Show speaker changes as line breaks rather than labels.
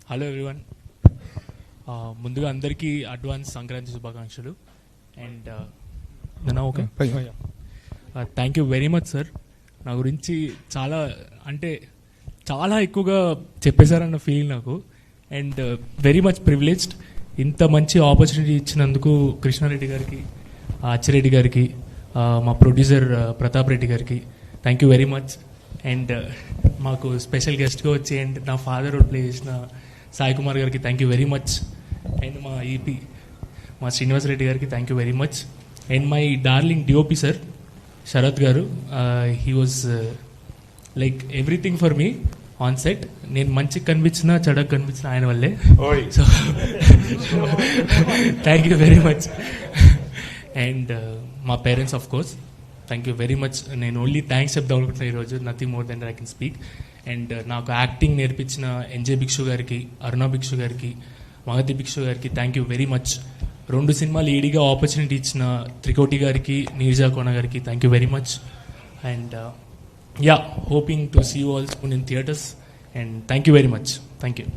Hello everyone, ముందుగా అందరికీ advance Sankranti శుభాకాంక్షలు. And okay, thank you very much sir. నా గురించి చాలా ఎక్కువగా చెప్పేశారన్న ఫీలింగ్ నాకు. And very much privileged. ఇంత మంచి ఆపర్చునిటీ ఇచ్చినందుకు కృష్ణారెడ్డి గారికి, అచ్చిరెడ్డి గారికి, మా ప్రొడ్యూసర్ ప్రతాప్ రెడ్డి గారికి thank you very much. And మాకు స్పెషల్ గెస్ట్గా వచ్చి అండ్ నా ఫాదర్ రోల్ ప్లే చేసిన సాయి కుమార్ గారికి thank you very much. And మా ఈపీ మా శ్రీనివాసరెడ్డి గారికి thank you very much. And my darling DOP sir Sharath గారు, he was like everything for me on set. నేను మంచిగా కనిపించినా చెడకు కనిపించిన ఆయన వల్లే. So thank you very much. And మా parents of course thank you very much. నేను ఓన్లీ థ్యాంక్స్ చెప్దాం అనుకుంటున్నాను ఈరోజు, nothing more than I can speak. And నాకు యాక్టింగ్ నేర్పించిన ఎన్జే భిక్షు గారికి, అరుణ భిక్షు గారికి, మగతి భిక్షు గారికి థ్యాంక్ యూ వెరీ మచ్. 2 సినిమాలు ఈడీగా ఆపర్చునిటీ ఇచ్చిన త్రికోటి గారికి, నీర్జా కోన గారికి thank you very much. And hoping to see you all soon in theatres. And thank you very much. Thank you.